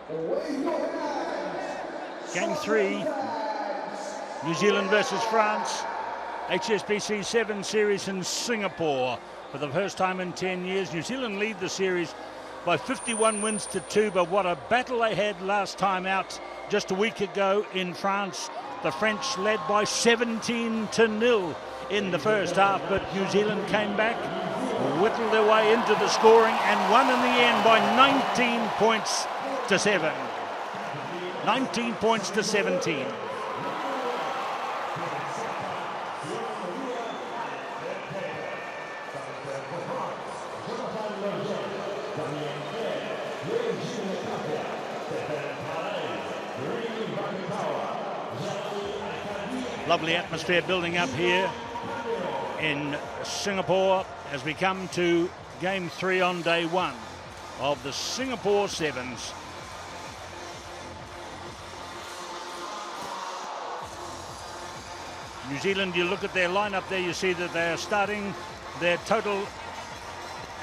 Game 3, New Zealand versus France, HSBC 7 series in Singapore. For the first time in 10 years, New Zealand lead the series by 51 wins to 2, but what a battle they had last time out just a week ago in France. The French led by 17-0 in the first half, but New Zealand came back, whittled their way into the scoring and won in the end by 19 points to 7. 19 points to 17. Lovely atmosphere building up here in Singapore as we come to Game 3 on day 1 of the Singapore Sevens. New Zealand, you look at their lineup there, you see that they are starting their total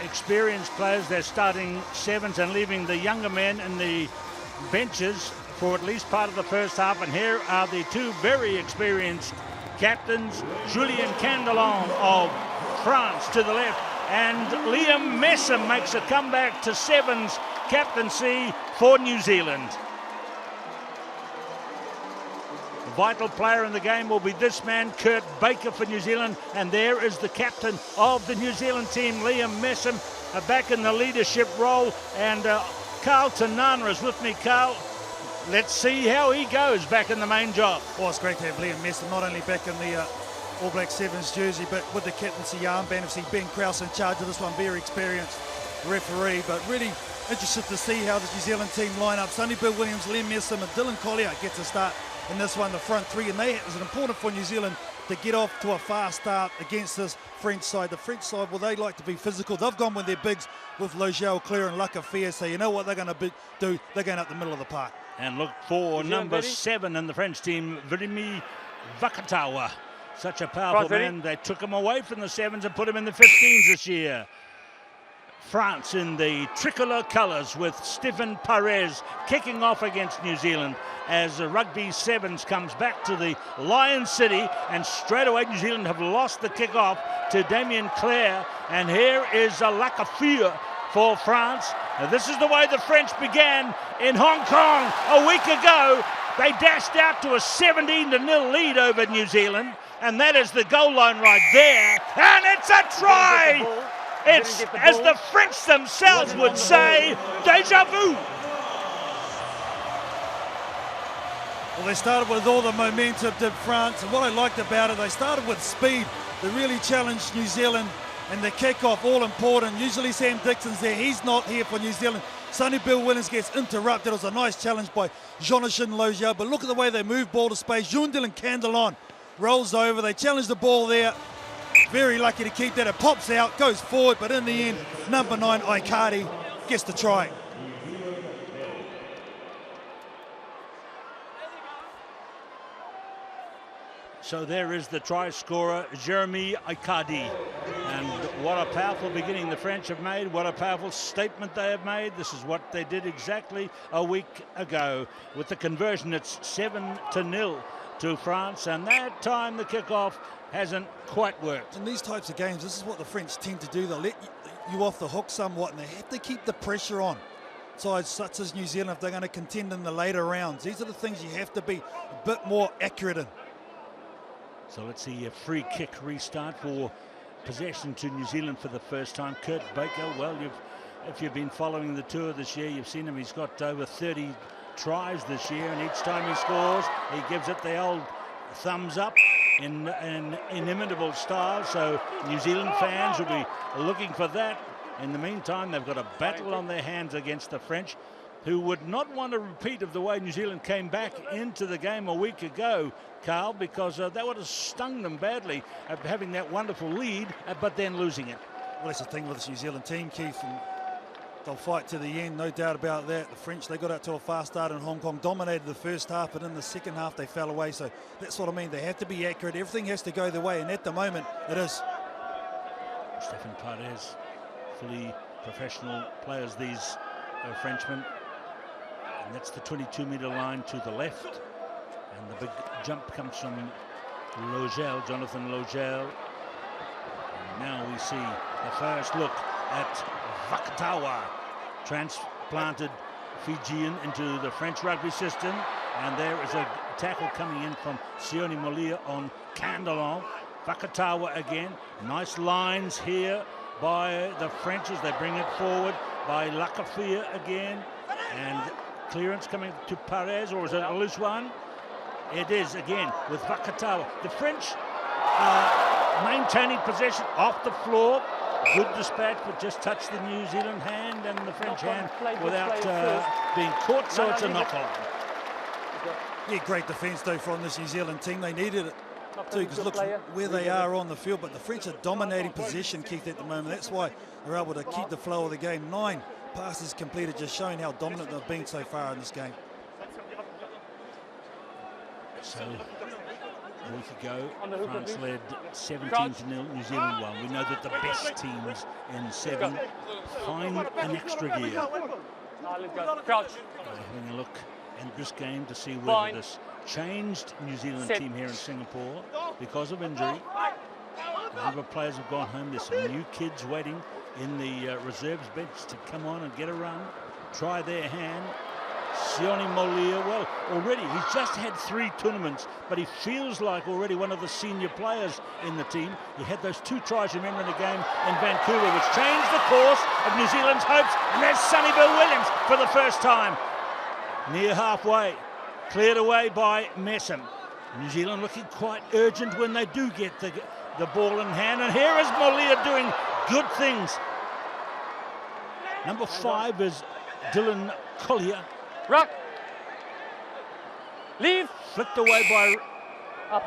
experienced players. They're starting sevens and leaving the younger men in the benches for at least part of the first half. And here are the two very experienced captains, Julien Candelon of France to the left, and Liam Messam makes a comeback to sevens captaincy for New Zealand. The vital player in the game will be this man, Kurt Baker, for New Zealand, and there is the captain of the New Zealand team, Liam Messam, back in the leadership role, and Carl Tanana is with me. Carl, let's see how he goes back in the main job. Well, it's great to have Liam Messam not only back in the All Black Sevens jersey, but with the captaincy armband. Obviously, Ben Krause in charge of this one, very experienced referee, but really interested to see how the New Zealand team line up. Sonny Bill Williams, Liam Messam, and Dylan Collier gets a start in this one, the front three, and it was important for New Zealand to get off to a fast start against this French side. The French side, well, they like to be physical. They've gone with their bigs with Logel, Claire and Lacafia, so you know what they're going to do. They're going up the middle of the park. And look for number 7 in the French team, Virimi Vakatawa. Such a powerful man. They took him away from the sevens and put him in the 15s this year. France in the tricolour colours with Stephen Perez kicking off against New Zealand as Rugby Sevens comes back to the Lion City, and straight away New Zealand have lost the kick-off to Damien Claire, and here is Lacafia for France. Now, this is the way the French began in Hong Kong a week ago. They dashed out to a 17-0 lead over New Zealand, and that is the goal line right there, and it's a try! It's, as the French themselves would say, déjà vu. Well, they started with all the momentum, did France, and what I liked about it, they started with speed. They really challenged New Zealand, and the kick-off, all important. Usually Sam Dixon's there, he's not here for New Zealand. Sonny Bill Williams gets interrupted. It was a nice challenge by Jonathan Logel, but look at the way they move ball to space. Julien Candelon rolls over, they challenge the ball there. Very lucky to keep that. It pops out, goes forward, but in the end, number 9, Icardi, gets the try. So there is the try scorer, Jeremy Icardi. And what a powerful beginning the French have made. What a powerful statement they have made. This is what they did exactly a week ago. With the conversion, it's 7-0 to France. And that time the kickoff hasn't quite worked. In these types of games, this is what the French tend to do. They'll let you off the hook somewhat, and they have to keep the pressure on. Sides such as New Zealand, if they're going to contend in the later rounds, these are the things you have to be a bit more accurate in. So let's see a free kick restart for possession to New Zealand for the first time. Kurt Baker, well, if you've been following the tour this year, you've seen him. He's got over 30 tries this year, and each time he scores, he gives it the old thumbs up in an inimitable style. So New Zealand fans will be looking for that. In the meantime, they've got a battle on their hands against the French, who would not want a repeat of the way New Zealand came back into the game a week ago, Carl, because that would have stung them badly, having that wonderful lead, but then losing it. Well, that's the thing with this New Zealand team, Keith, and they'll fight to the end, no doubt about that. The French, they got out to a fast start in Hong Kong, dominated the first half, but in the second half they fell away. So that's what I mean. They have to be accurate. Everything has to go their way, and at the moment it is. Stephen Perez, fully professional players, these Frenchmen. And that's the 22-metre line to the left. And the big jump comes from Logel, Jonathan Logel. And now we see the first look at Vakatawa, transplanted Fijian into the French rugby system. And there is a tackle coming in from Sione Molia on Candelon. Vakatawa again. Nice lines here by the French as they bring it forward by Lakafia again. And clearance coming to Perez, or is it a loose one? It is again with Vakatawa. The French maintaining possession off the floor. Good dispatch, but just touched the New Zealand hand and the French hand without being caught, so it's a knock-on. Yeah, great defence though from this New Zealand team. They needed it too, because look where they are on the field, but the French are dominating possession, Keith, at the moment. That's why they're able to keep the flow of the game. 9 passes completed, just showing how dominant they've been so far in this game. So, a week ago, France led 17-0, New Zealand won. We know that the best teams in 7 find an extra gear. Having a look at this game to see whether this changed New Zealand team here in Singapore because of injury. A number of players have gone home. There's some new kids waiting in the reserves bench to come on and get a run, try their hand. Sione Molia, well, already he's just had 3 tournaments, but he feels like already one of the senior players in the team. He had those 2 tries, remember, in the game in Vancouver, which changed the course of New Zealand's hopes. And there's Sonny Bill Williams for the first time. Near halfway, cleared away by Messam. New Zealand looking quite urgent when they do get the ball in hand. And here is Molia doing good things. Number 5 is Dylan Collier. Rock. Leave. Flicked away by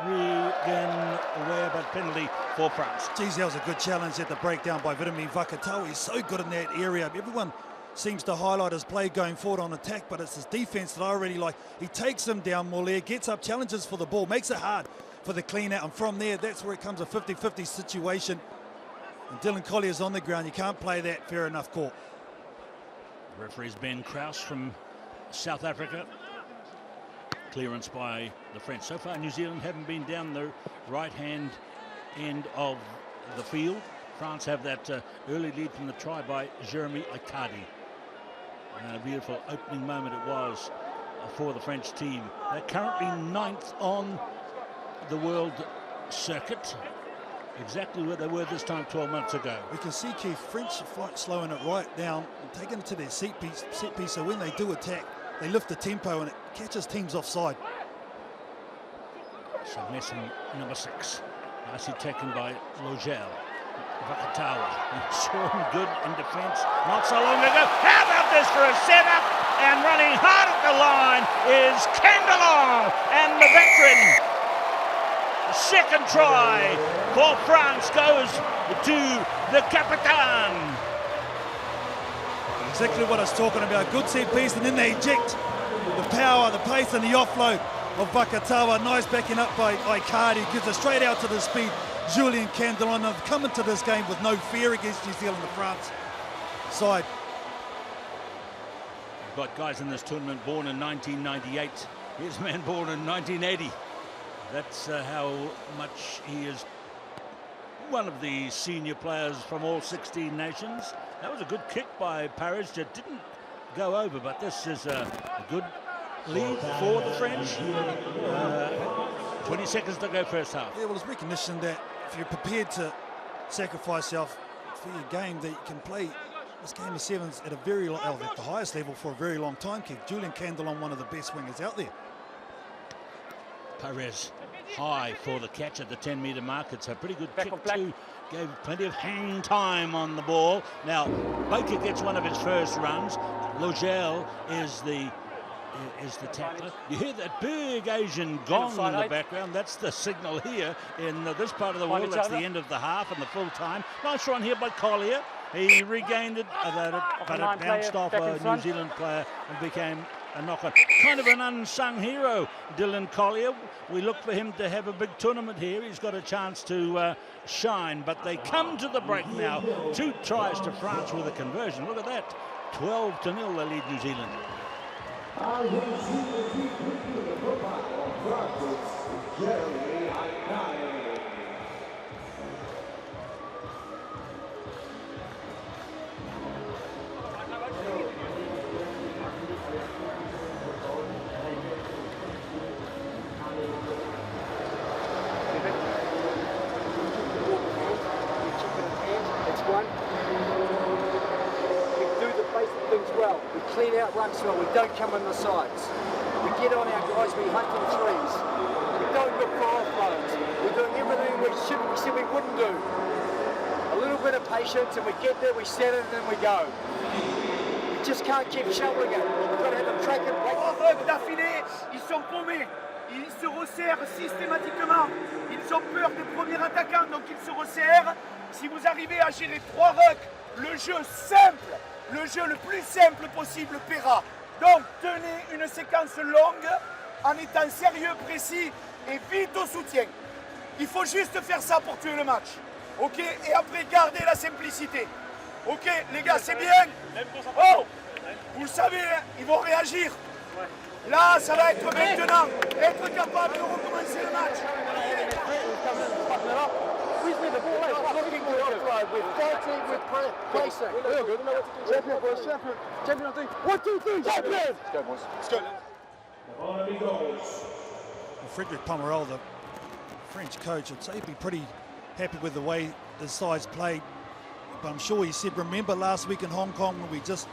Regan Ware, but penalty for France. Geez, that was a good challenge at the breakdown by Virimi Vakatawa. He's so good in that area. Everyone seems to highlight his play going forward on attack, but it's his defense that I really like. He takes him down, Molia, gets up, challenges for the ball, makes it hard for the clean out, and from there, that's where it comes a 50-50 situation. And Dylan Collier's on the ground. You can't play that fair enough call. Referee's Ben Krause from South Africa. Clearance by the French. So far, New Zealand haven't been down the right-hand end of the field. France have that early lead from the try by Jeremy Icardi. And a beautiful opening moment it was for the French team. They're currently 9th on the world circuit, exactly where they were this time 12 months ago. We can see, Keith, French slowing it right down and taking it to their set piece, so when they do attack, they lift the tempo and it catches teams offside. So Messam, number 6, nicely taken by Logel. Vakatawa, saw him good in defence not so long ago. How about this for a setup? And running hard at the line is Candelon, and the veteran. Second try for France goes to the Capitan. Exactly what I was talking about. Good set piece, and then they eject the power, the pace, and the offload of Vakatawa. Nice backing up by Icardi. Gives it straight out to the speed. Julien Candelon have come into this game with no fear against New Zealand and France side. We've got guys in this tournament born in 1998. Here's a man born in 1980. That's how much he is one of the senior players from all 16 nations. That was a good kick by Parrish that didn't go over, but this is a good lead for the French. 20 seconds to go first half. Yeah, well, it's recognition that if you're prepared to sacrifice yourself for your game, that you can play this game of sevens at a very at the highest level for a very long time, Keith. Julien Candelon, one of the best wingers out there. Perez high for the catch at the 10-metre mark. It's a pretty good kick too. Gave plenty of hang time on the ball. Now, Baker gets one of his first runs. Logel is the tackler. You hear that big Asian gong in the background. That's the signal here in this part of the world. That's the end of the half and the full time. Nice run here by Collier. He regained it, but it bounced off a New Zealand player and became a knock-on. Kind of an unsung hero, Dylan Collier. We look for him to have a big tournament here. He's got a chance to shine, but they come to the break now. 2 tries to France with a conversion. Look at that. 12-0 they lead New Zealand. We clean out rucks well, we don't come on the sides. We get on our guys, we hunt in threes. We don't look for offloads. We're doing everything we said we wouldn't do. A little bit of patience and we get there, we set it and then we go. We just can't keep shoveling it. We've got to have them track it. D'affilée, ils sont paumés. Ils se resserrent systématiquement. Ils ont peur des premiers attaquants, donc ils se resserrent. Si vous arrivez à gérer 3 rucks, le jeu simple, le jeu le plus simple possible paiera. Donc tenez une séquence longue en étant sérieux, précis et vite au soutien. Il faut juste faire ça pour tuer le match. Ok? Et après garder la simplicité. Ok les gars, c'est bien? Oh, vous le savez, hein, ils vont réagir. Là, ça va être maintenant. Être capable de recommencer le match. Frédéric Pomerol, the French coach, I'd say he'd be pretty happy with the way the sides played. But I'm sure he said, remember last week in Hong Kong when we just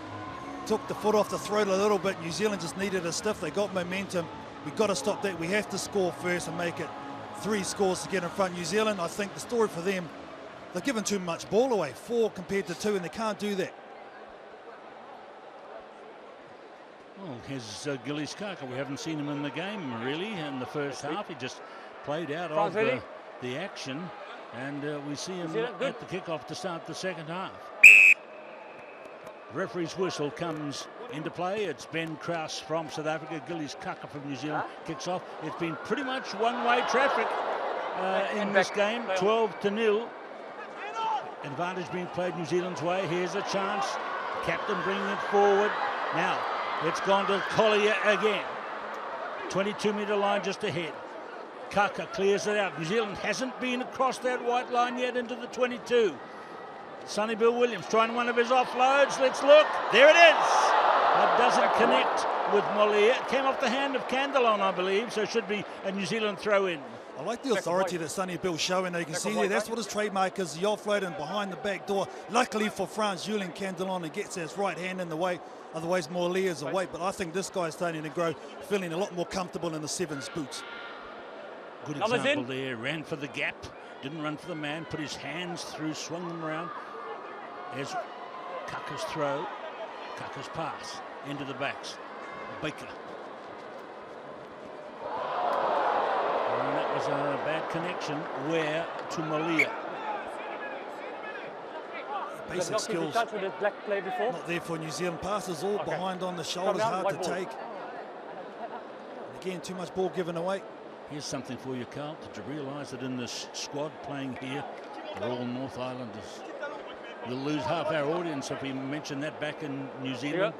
took the foot off the throat a little bit. New Zealand just needed a stiff. They got momentum. We've got to stop that. We have to score first and make it 3 scores to get in front. New Zealand, I think the story for them, they're giving too much ball away, 4 compared to 2, and they can't do that. Well, here's Gillies Kaka. We haven't seen him in the game really in the first half. He just played out of the action, and we see him at the kickoff to start the second half. Referee's whistle comes into play. It's Ben Krause from South Africa. Gillies Kaka from New Zealand kicks off. It's been pretty much one-way traffic in this game, 12-0. Advantage being played New Zealand's way. Here's a chance. Captain bringing it forward. Now, it's gone to Collier again. 22-metre line just ahead. Kaka clears it out. New Zealand hasn't been across that white line yet into the 22. Sonny Bill Williams trying one of his offloads. Let's look. There it is. That doesn't connect with Molia. It came off the hand of Candelon, I believe, so it should be a New Zealand throw in. I like the authority that Sonny Bill's showing there. You can see there, that's what his trademark is, the offload and behind the back door. Luckily for France, Julien Candelon gets his right hand in the way. Otherwise, Molia is away. But I think this guy's starting to grow, feeling a lot more comfortable in the sevens boots. Good example there. Ran for the gap. Didn't run for the man. Put his hands through, swung them around. There's Kaka's throw. Kaka's pass into the backs. Baker. And that was a bad connection. Where to Molia? Basic skills not there for New Zealand. Passes all behind on the shoulders, hard to take. And again, too much ball given away. Here's something for you, Carl. Did you realise that in this squad playing here, they're all North Islanders? We'll lose half our audience if we mention that back in New Zealand.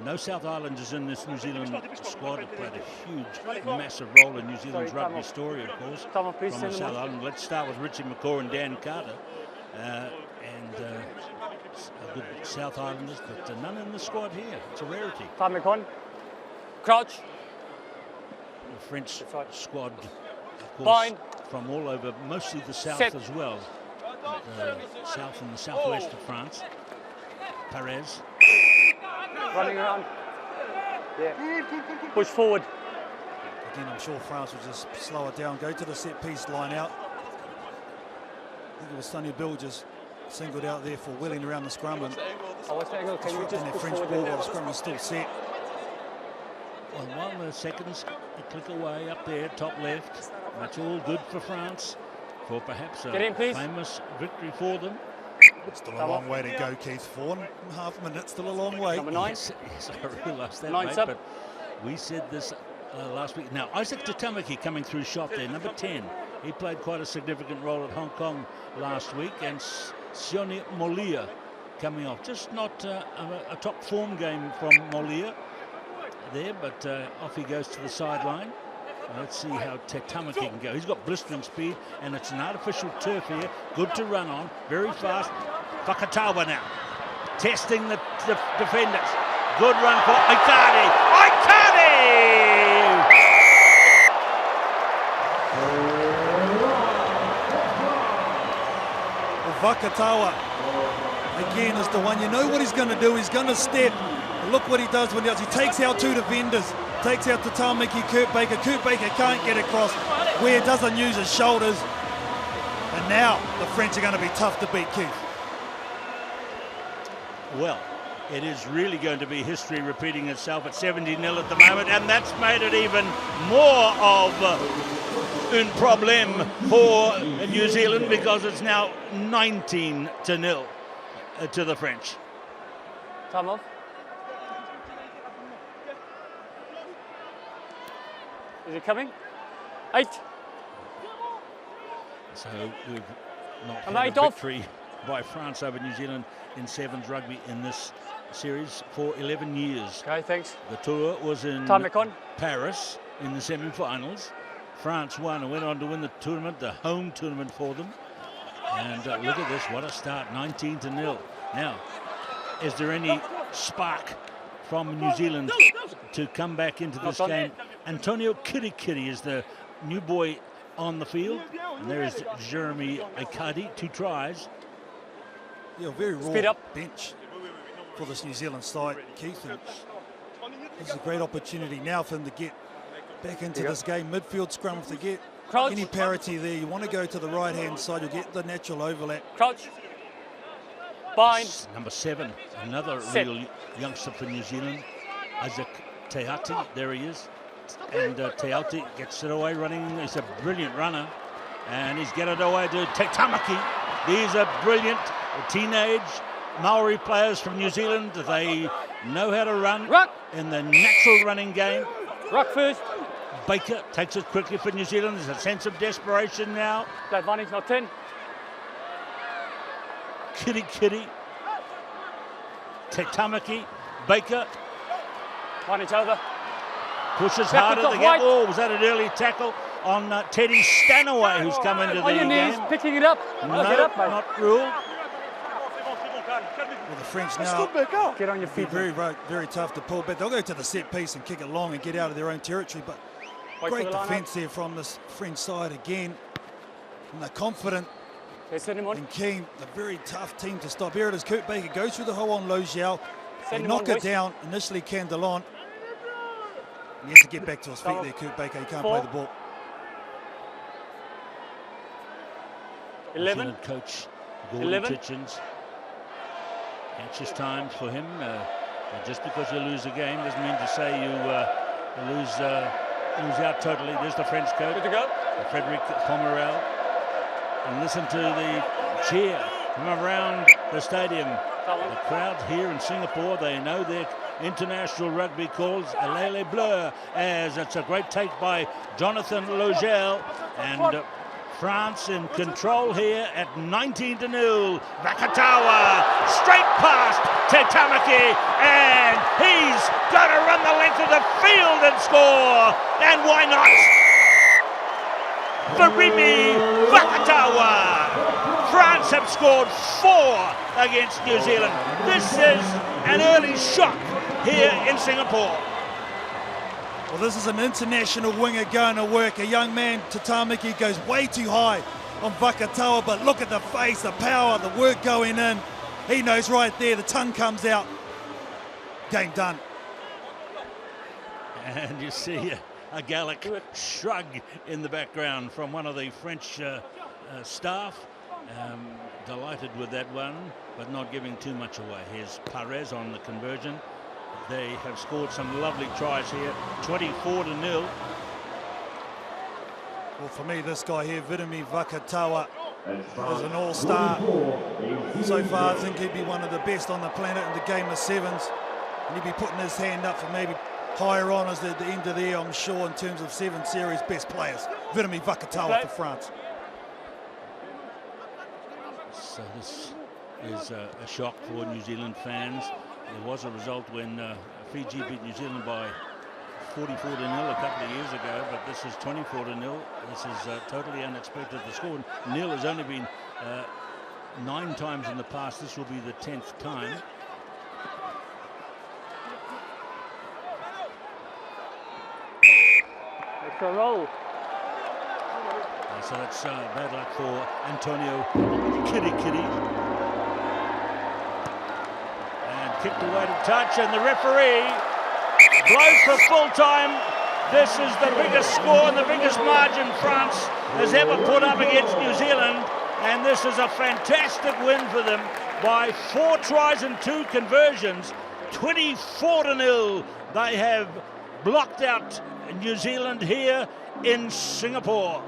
No South Islanders in this New Zealand squad. Have played a huge, massive role in New Zealand's rugby story, of course, from the South Island. Let's start with Richie McCaw and Dan Carter. Good South Islanders, but none in the squad here. It's a rarity. Crouch. The French squad, of course, from all over, mostly the south as well. South and the southwest of France. Perez. Running around. Yeah. Push forward. Again, I'm sure France will just slow it down, go to the set piece, line out. I think it was Sonny Bill just singled out there for wheeling around the scrum and disrupting their French ball while the scrum is still set. Well, while the seconds click away up there, top left, that's all good for France, for perhaps a famous victory for them. Still a long way to go, Keith. 4.5 minutes, still a long way. Number 9. Yes, I realised that, mate, but we said this last week. Now, Isaac Tatamaki coming through shot there, number 10. He played quite a significant role at Hong Kong last week, and Sione Molia coming off. Just not a top form game from Molia. there, but off he goes to the sideline. Let's see how Te Tamaki can go. He's got blistering speed, and it's an artificial turf here. Good to run on, very fast. Vakatawa now, testing the defenders. Good run for Aikari. Aikari! Vakatawa, again, is the one. You know what he's going to do. He's going to step. And look what he does when he does. He takes out two defenders. Takes out Te Tamaki, Kurt Baker. Kurt Baker can't get across. Ware doesn't use his shoulders. And now the French are going to be tough to beat, Keith. Well, it is really going to be history repeating itself at 70-0 at the moment, and that's made it even more of un problème for New Zealand, because it's now 19-0 to the French. Time off. Is it coming? 8. So we've not I'm had a 8 off. victory by France over New Zealand in sevens rugby in this series for 11 years. Okay, thanks. The tour was in Time back on. Paris in the semi-finals. France won and went on to win the tournament, the home tournament for them. And look at this, what a start, 19-0. Now, is there any spark from New Zealand to come back into this game? Antonio Kirikiri is the new boy on the field. And there is Jeremy Aikadi, 2 tries. Yeah, very raw Speed up. bench for this New Zealand side, Keith. And this is a great opportunity now for them to get back into this game. Midfield scrum, if they get Crouch. any parity there, you want to go to the right-hand side, you'll get the natural overlap. Crouch. Bind. Number 7, another Set. real youngster for New Zealand, Isaac Teati. There he is. And Teati gets it away running. He's a brilliant runner. And he's get it away to Te Tamaki. These are brilliant teenage Maori players from New Zealand. They know how to run Ruck. in the natural running game. Ruck first. Baker takes it quickly for New Zealand. There's a sense of desperation now. Play advantage, not 10. Kitty. Te Tamaki. Baker Advantage over. pushes Back harder off to White. get. Oh, was that an early tackle on Teddy Stanaway, who's come into the On your knees, game? picking it up. No, Get up, mate. not ruled. Well, the French now Get on your be feet. very tough to pull back. They'll go to the set piece and kick it long and get out of their own territory, but Wait for great the line defence there from this French side again. And they're confident Okay, send him on. and keen. A very tough team to stop. Here it is, Kurt Baker goes through the hole on Lo Xiao. They Send him knock on, it boys. down, initially Candelon. He has to get back to his feet Come on. there, Kurt Baker. He can't 4. play the ball. 11. Zealand coach Gordon 11. Titchens. Anxious times for him. Just because you lose a game doesn't mean to say you lose out totally. There's the French coach, Good to go. Frederic Pomerel. And listen to the cheer from around the stadium. The crowd here in Singapore, they know their international rugby calls Alele Bleu, as it's a great take by Jonathan Logel. And France in control here at 19-0. Vakatawa straight past Te Tamaki, and he's going to run the length of the field and score. And why not? Verimi Vakatawa. France have scored 4 against New Zealand. This is an early shock here in Singapore. Well, this is an international winger going to work. A young man, Te Tamaki, goes way too high on Vakatawa, but look at the face, the power, the work going in. He knows right there, the tongue comes out. Game done. And you see a Gallic shrug in the background from one of the French staff. Delighted with that one, but not giving too much away. Here's Perez on the conversion. They have scored some lovely tries here, 24-0. Well, for me, this guy here, Virimi Vakatawa, is an all-star. So far, I think he'd be one of the best on the planet in the game of sevens. And he'd be putting his hand up for maybe higher honours at the end of the year, I'm sure, in terms of 7 series best players. Virimi Vakatawa for France. So this is a shock for New Zealand fans. There was a result when Fiji beat New Zealand by 44 to 0 a couple of years ago, but this is 24 to 0. This is totally unexpected to score. Nil has only been 9 times in the past. This will be the 10th time. Extra roll. So that's bad luck for Antonio Kitty. And kicked away to touch, and the referee blows for full time. This is the biggest score and the biggest margin France has ever put up against New Zealand, and this is a fantastic win for them by 4 tries and 2 conversions. 24 to 0. They have blocked out New Zealand here in Singapore.